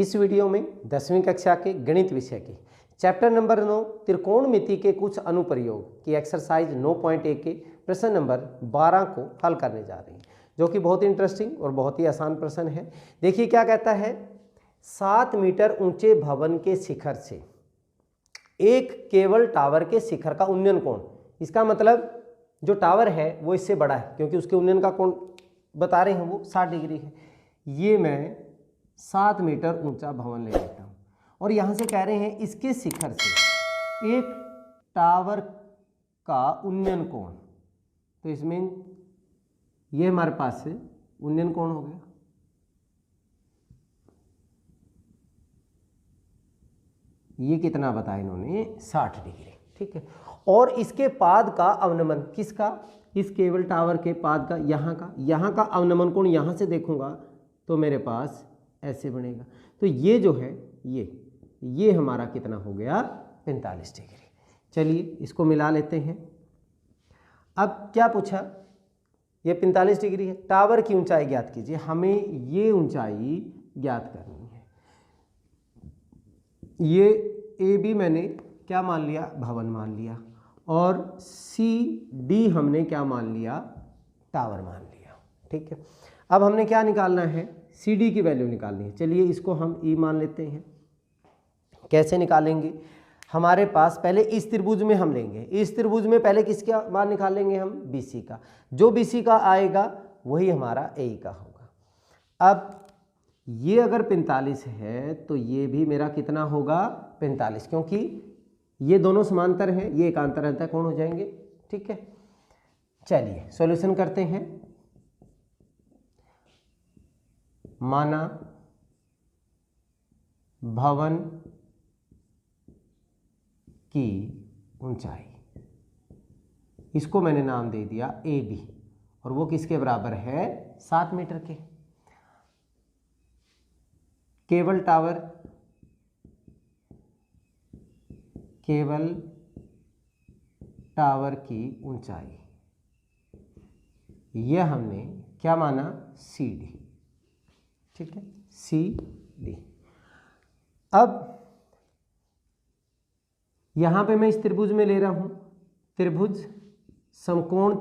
इस वीडियो में 10वीं कक्षा के गणित विषय के चैप्टर नंबर 9 त्रिकोणमिति के कुछ अनुप्रयोग की एक्सरसाइज 9.1 के प्रश्न नंबर 12 को हल करने जा रहे हैं, जो कि बहुत इंटरेस्टिंग और बहुत ही आसान प्रश्न है। देखिए क्या कहता है, 7 मीटर ऊंचे भवन के शिखर से एक केबल टावर के शिखर का उन्नयन कोण, इसका मतलब जो टावर है वो इससे बड़ा है क्योंकि उसके उन्नयन का कोण बता रहे हैं वो 60 डिग्री है। ये मैं 7 मीटर ऊंचा भवन ले लेता हूँ और यहाँ से कह रहे हैं इसके शिखर से एक टावर का उन्नयन कोण, तो इसमें ये हमारे पास से उन्नयन कोण हो गया। ये कितना बताया इन्होंने, 60 डिग्री, ठीक है। और इसके पाद का अवनमन, किसका, इस केबल टावर के पाद का, यहाँ का अवनमन कोण यहाँ से देखूंगा तो मेरे पास ऐसे बनेगा। तो ये जो है ये हमारा कितना हो गया, 45 डिग्री। चलिए इसको मिला लेते हैं। अब क्या पूछा, ये 45 डिग्री है। टावर की ऊंचाई ज्ञात कीजिए, हमें ये ऊंचाई ज्ञात करनी है। ये ए बी मैंने क्या मान लिया, भवन मान लिया, और सी डी हमने क्या मान लिया, टावर मान लिया, ठीक है। अब हमने क्या निकालना है, सी डी की वैल्यू निकालनी है। चलिए इसको हम ई मान लेते हैं। कैसे निकालेंगे, हमारे पास पहले इस त्रिभुज में हम लेंगे, इस त्रिभुज में पहले किसका मान निकालेंगे हम, बी सी का। जो बी सी का आएगा वही हमारा ए का होगा। अब ये अगर 45 है तो ये भी मेरा कितना होगा, 45, क्योंकि ये दोनों समांतर हैं, ये एकांतर अंतर कोण हो जाएंगे, ठीक है। चलिए सॉल्यूशन करते हैं। माना भवन की ऊंचाई, इसको मैंने नाम दे दिया ए बी, और वो किसके बराबर है, 7 मीटर के। केबल टावर की ऊंचाई, यह हमने क्या माना, सी डी, ठीक है, सी डी। अब यहां पे मैं इस त्रिभुज में ले रहा हूं, त्रिभुज समकोण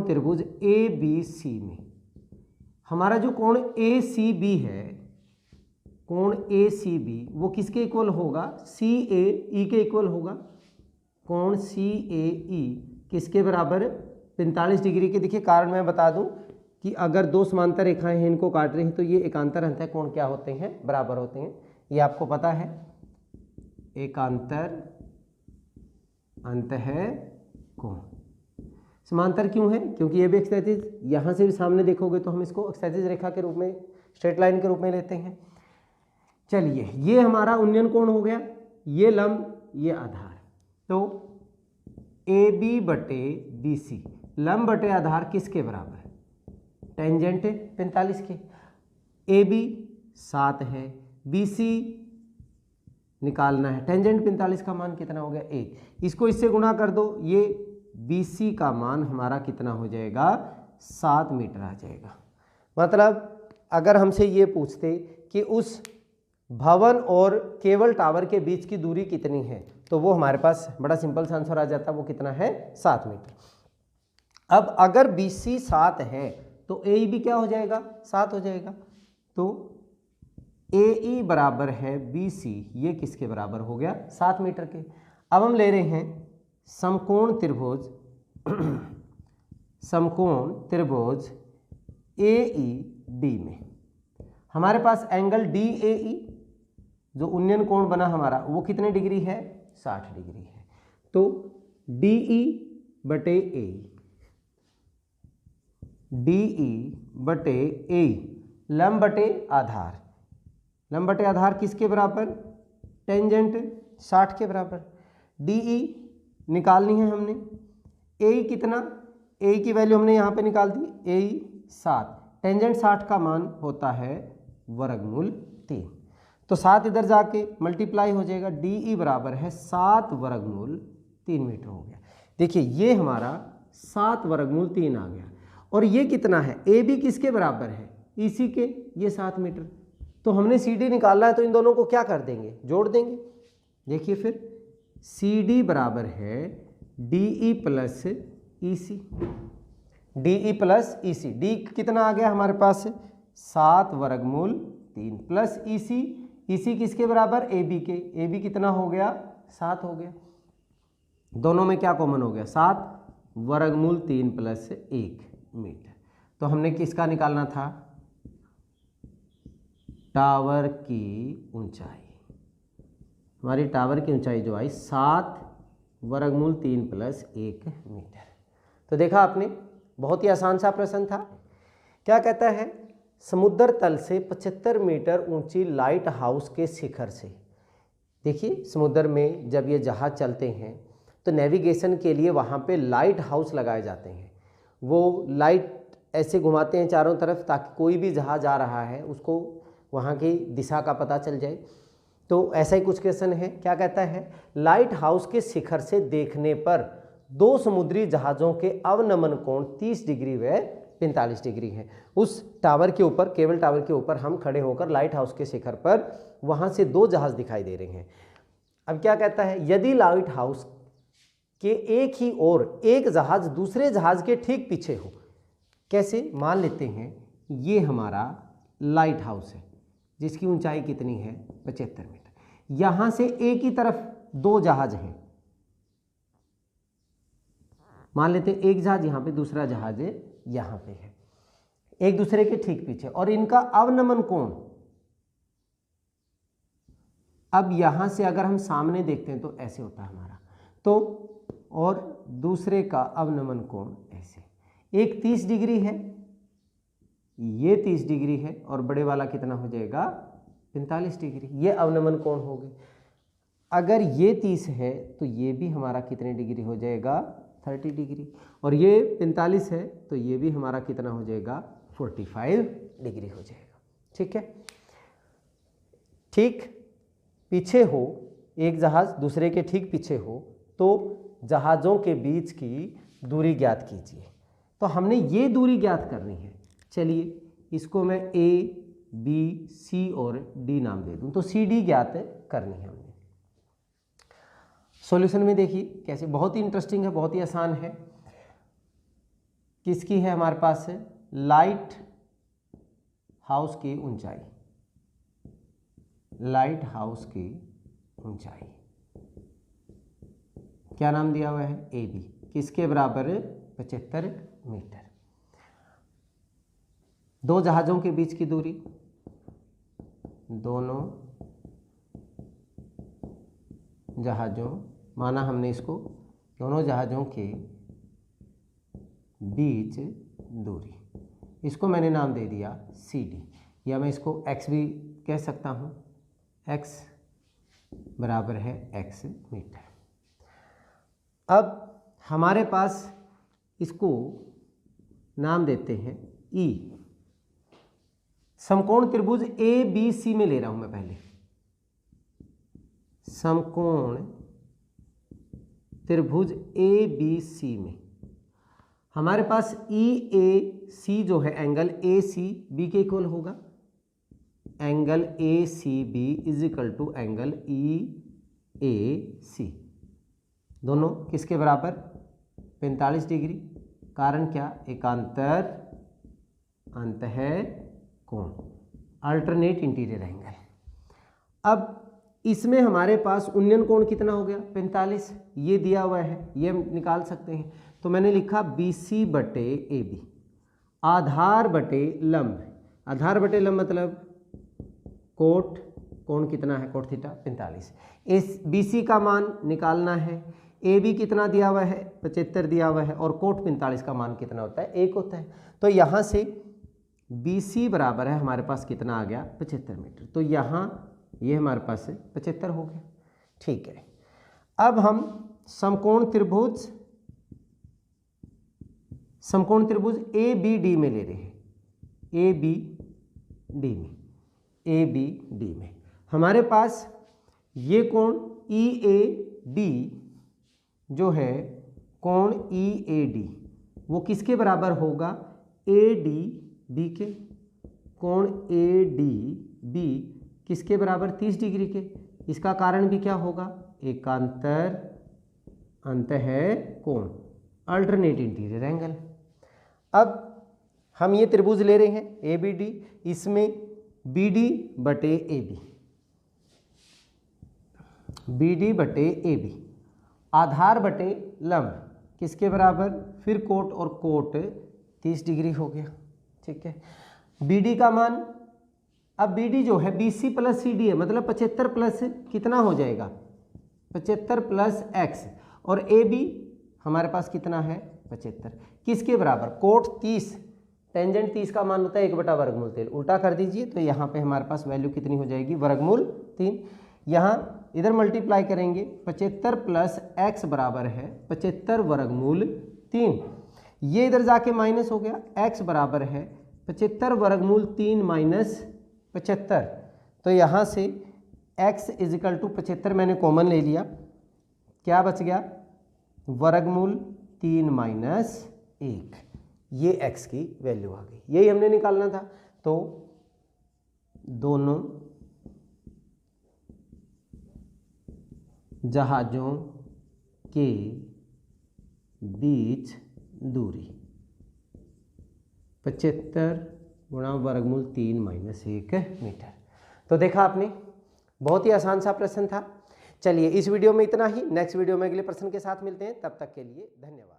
त्रिभुज ए बी सी में हमारा जो कोण ए सी बी है, कोण ए सी बी वो किसके इक्वल होगा, सी ए ई के इक्वल होगा। कोण सी ए ई किसके बराबर, 45 डिग्री के। देखिए कारण मैं बता दूं कि अगर दो समांतर रेखाएं हैं, इनको काट रहे हैं, तो ये एकांतर अंतः कोण क्या होते हैं, बराबर होते हैं। ये आपको पता है, एकांतर अंतः कोण। समांतर क्यों है, क्योंकि ये भी क्षैतिज, यहाँ से भी सामने देखोगे तो हम इसको क्षैतिज रेखा के रूप में, स्ट्रेट लाइन के रूप में लेते हैं। चलिए ये हमारा उन्नयन कोण हो गया, ये लंब, ये आधार। तो ए बी बटे बी सी, लंब बटे आधार किसके बराबर है, टेंजेंट 45 के। ए बी 7 है, बी सी निकालना है, टेंजेंट 45 का मान कितना हो गया, 1। इसको इससे गुणा कर दो, ये बी सी का मान हमारा कितना हो जाएगा, 7 मीटर आ जाएगा। मतलब अगर हमसे ये पूछते कि उस भवन और केबल टावर के बीच की दूरी कितनी है, तो वो हमारे पास बड़ा सिंपल सा आंसर आ जाता, वो कितना है, 7 मीटर। अब अगर बी सी 7 है तो ए भी क्या हो जाएगा, 7 हो जाएगा। तो ए ई बराबर है बी सी, ये किसके बराबर हो गया, 7 मीटर के। अब हम ले रहे हैं समकोण त्रिभुज ए ई डी में हमारे पास एंगल डी ए ई, जो उन्नयन कोण बना हमारा, वो कितने डिग्री है, 60 डिग्री है। तो डी ई बटे ए, डी ई बटे ए, लंब बटे आधार, लंब बटे आधार किसके बराबर, टेंजेंट 60 के बराबर। डी ई निकालनी है हमने, ए कितना, ए की वैल्यू हमने यहाँ पे निकाल दी, ए 7, टेंजेंट 60 का मान होता है वर्गमूल 3, तो 7 इधर जाके मल्टीप्लाई हो जाएगा, डी ई बराबर है 7 वर्गमूल 3 मीटर हो गया। देखिए ये हमारा 7 वर्गमूल 3 आ गया। और ये कितना है, ए बी किसके बराबर है, EC के, ये 7 मीटर। तो हमने CD निकालना है तो इन दोनों को क्या कर देंगे, जोड़ देंगे। देखिए फिर CD बराबर है DE plus EC, DE plus EC। D कितना आ गया हमारे पास, 7 वर्गमूल 3 प्लस EC किसके बराबर, AB के। AB कितना हो गया, 7 हो गया। दोनों में क्या कॉमन हो गया, 7 वर्गमूल 3 प्लस 1 मीटर। तो हमने किसका निकालना था, टावर की ऊंचाई। हमारी टावर की ऊंचाई जो आई 7 वर्गमूल 3 प्लस 1 मीटर। तो देखा आपने, बहुत ही आसान सा प्रश्न था। क्या कहता है, समुद्र तल से 75 मीटर ऊंची लाइट हाउस के शिखर से। देखिए समुद्र में जब ये जहाज चलते हैं तो नेविगेशन के लिए वहाँ पे लाइट हाउस लगाए जाते हैं। वो लाइट ऐसे घुमाते हैं चारों तरफ ताकि कोई भी जहाज आ रहा है उसको वहाँ की दिशा का पता चल जाए। तो ऐसा ही कुछ क्वेश्चन है। क्या कहता है, लाइट हाउस के शिखर से देखने पर 2 समुद्री जहाज़ों के अवनमन कोण 30 डिग्री व 45 डिग्री है। उस टावर के ऊपर, केबल टावर के ऊपर हम खड़े होकर लाइट हाउस के शिखर पर वहाँ से 2 जहाज़ दिखाई दे रहे हैं। अब क्या कहता है, यदि लाइट हाउस के एक ही ओर एक जहाज दूसरे जहाज के ठीक पीछे हो। कैसे, मान लेते हैं ये हमारा लाइट हाउस है जिसकी ऊंचाई कितनी है, 75 मीटर। यहाँ से एक ही तरफ 2 जहाज हैं। मान लेते हैं एक जहाज यहाँ पे, दूसरा जहाज यहाँ पे है, एक दूसरे के ठीक पीछे, और इनका अवनमन कोण, अब यहाँ से अगर हम सामने देखते हैं तो ऐसे होता है हमारा, तो और दूसरे का अवनमन कोण ऐसे, एक 30 डिग्री है, ये 30 डिग्री है, और बड़े वाला कितना हो जाएगा, 45 डिग्री। ये अवनमन कोण हो गए। अगर ये 30 है तो ये भी हमारा कितने डिग्री हो जाएगा, 30 डिग्री, और ये 45 है तो ये भी हमारा कितना हो जाएगा, 45 डिग्री हो जाएगा। ठीक है, ठीक पीछे हो एक जहाज दूसरे के ठीक पीछे हो तो जहाज़ों के बीच की दूरी ज्ञात कीजिए। तो हमने ये दूरी ज्ञात करनी है। चलिए इसको मैं A, B, C और D नाम दे दूं, तो CD ज्ञात करनी है हमने। सॉल्यूशन में देखिए कैसे, बहुत ही इंटरेस्टिंग है, बहुत ही आसान है। किसकी है हमारे पास है, लाइट हाउस की ऊंचाई, लाइट हाउस की ऊंचाई क्या नाम दिया हुआ है, AB, किसके बराबर, 75 मीटर। 2 जहाज़ों के बीच की दूरी, दोनों जहाज़ों, माना हमने इसको दोनों जहाज़ों के बीच दूरी, इसको मैंने नाम दे दिया CD, या मैं इसको X भी कह सकता हूँ, X बराबर है X मीटर। अब हमारे पास इसको नाम देते हैं E। समकोण त्रिभुज ABC में ले रहा हूं मैं पहले, समकोण त्रिभुज ABC में हमारे पास EAC जो है एंगल ACB के इक्वल होगा। Angle ACB is equal to angle EAC, दोनों किसके बराबर, 45 डिग्री। कारण क्या, एकांतर अंतः कोण, अल्टरनेट इंटीरियर एंगल। अब इसमें हमारे पास उन्नयन कोण कितना हो गया, 45, ये दिया हुआ है, ये हम निकाल सकते हैं। तो मैंने लिखा BC बटे AB, आधार बटे लंब। आधार बटे लंब मतलब कोट, कोण कितना है, कोट थीटा 45। इस BC का मान निकालना है, AB कितना दिया हुआ है, 75 दिया हुआ है, और कोट 45 का मान कितना होता है, 1 होता है। तो यहाँ से BC बराबर है हमारे पास कितना आ गया, 75 मीटर। तो यहाँ ये हमारे पास 75 हो गया। ठीक है, अब हम समकोण त्रिभुज ABD में ले रहे हैं। ABD में हमारे पास ये कोण EAD जो है, कोण EAD वो किसके बराबर होगा, ADB के। कोण ए डी बी किसके बराबर 30 डिग्री के। इसका कारण भी क्या होगा, एकांतर अंतः कोण, अल्टरनेट इंटीरियर एंगल। अब हम ये त्रिभुज ले रहे हैं ए बी डी, इसमें बी डी बटे ए बी, बी डी बटे ए बी, आधार बटे लंब किसके बराबर, फिर कोट और कोट 30 डिग्री हो गया। ठीक है, बी डी का मान, अब बी डी जो है B C plus C D है, मतलब 75 प्लस कितना हो जाएगा 75 प्लस एक्स, और ए बी हमारे पास कितना है 75, किसके बराबर, कोट 30, टेंजेंट 30 का मान होता है 1/वर्गमूल 3, उल्टा कर दीजिए तो यहाँ पे हमारे पास वैल्यू कितनी हो जाएगी, वर्गमूल 3। यहाँ इधर मल्टीप्लाई करेंगे, 75 प्लस एक्स बराबर है 75 वर्गमूल 3, ये इधर जाके माइनस हो गया, एक्स बराबर है 75 वर्गमूल 3 माइनस 75, तो यहाँ से x इजिकल टू 75 मैंने कॉमन ले लिया, क्या बच गया, वर्गमूल 3 माइनस 1, ये x की वैल्यू आ गई, यही हमने निकालना था। तो दोनों जहाजों के बीच दूरी 75 गुणा वर्गमूल 3 माइनस 1 मीटर। तो देखा आपने, बहुत ही आसान सा प्रश्न था। चलिए इस वीडियो में इतना ही, नेक्स्ट वीडियो में अगले प्रश्न के साथ मिलते हैं, तब तक के लिए धन्यवाद।